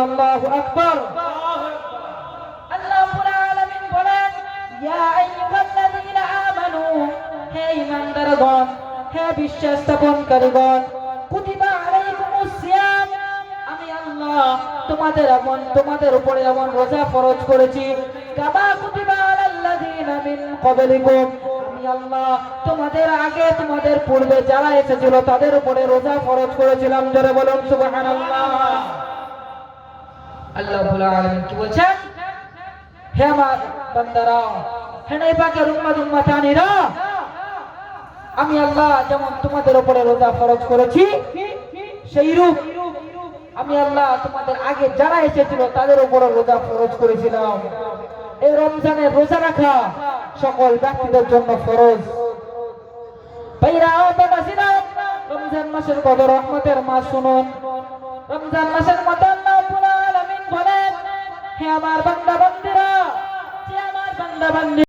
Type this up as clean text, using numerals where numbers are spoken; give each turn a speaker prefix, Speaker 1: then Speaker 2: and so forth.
Speaker 1: আল্লাহু আকবার। আল্লাহ রাব্বুল আলামিন বলেন, ইয়া আইয়ুহাল্লাযীনা আমানু, হে ঈমানদারগণ, হে বিশ্বাস স্থাপনকারীগণ, কুতিবা আলাইকুমুস সিয়াম, আমি আল্লাহ তোমাদের উপরে এমন রোজা ফরজ করেছি, কামা কুতিবা আলাল্লাযীনা মিন ক্বাবলিকুম, আমি আল্লাহ তোমাদের আগে তোমাদের পূর্বে যারা এসেছিল তাদের উপরে রোজা ফরজ করেছিলাম। জোরে বলুন সুবহানাল্লাহ। আল্লাহ রাব্বুল আলামিন কি বলছেন? হে আমার বান্দারা, হে নবী পাকের উম্মতানিরা, আমি আল্লাহ যেমন তোমাদের উপরে রোজা ফরজ করেছি, সেইরূপ আমি আল্লাহ তোমাদের আগে যারা এসেছিল তাদের উপরে রোজা ফরজ করেছিলাম। এই রমজানে রোজা রাখা সকল ব্যক্তিদের জন্য ফরজ। ভাইরা ও বাবাজিরা, রমজান মাসের কত রহমতের মাস শুনুন। রমজান মাসের মধ্যে আল্লাহ রাব্বুল আলামিন বলেন, হে আমার বান্দা বান্দীরা,